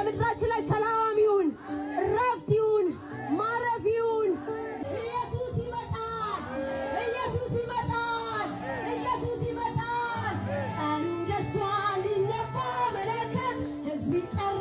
በምድራችን ላይ ሰላም ይሁን፣ ረፍት ይሁን፣ ማረፍ ይሁን። ኢየሱስ ይመጣል፣ ኢየሱስ ይመጣል፣ ኢየሱስ ይመጣል። ቀኑ ደርሷል፣ ሊነፋ መለከት፣ ሕዝብ ይጠራል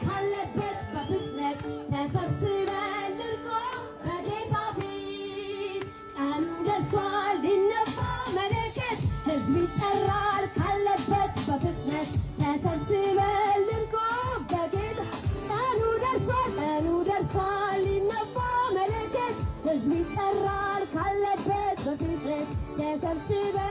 ካለበት በፍጥነት ተሰብስበን ልንቆም በጌታ ፊት። ቀኑ ደርሷል፣ ሊነፋ መለከት፣ ሕዝብ ይጠራል ካለበት በፍጥነት ተሰብስበን ልንቆም በጌታ። ቀኑ ደርሷል፣ ቀኑ ደርሷል፣ ሊነፋ መለከት፣ ሕዝብ ይጠራል ካለበት በፍጥነት ተሰብስበን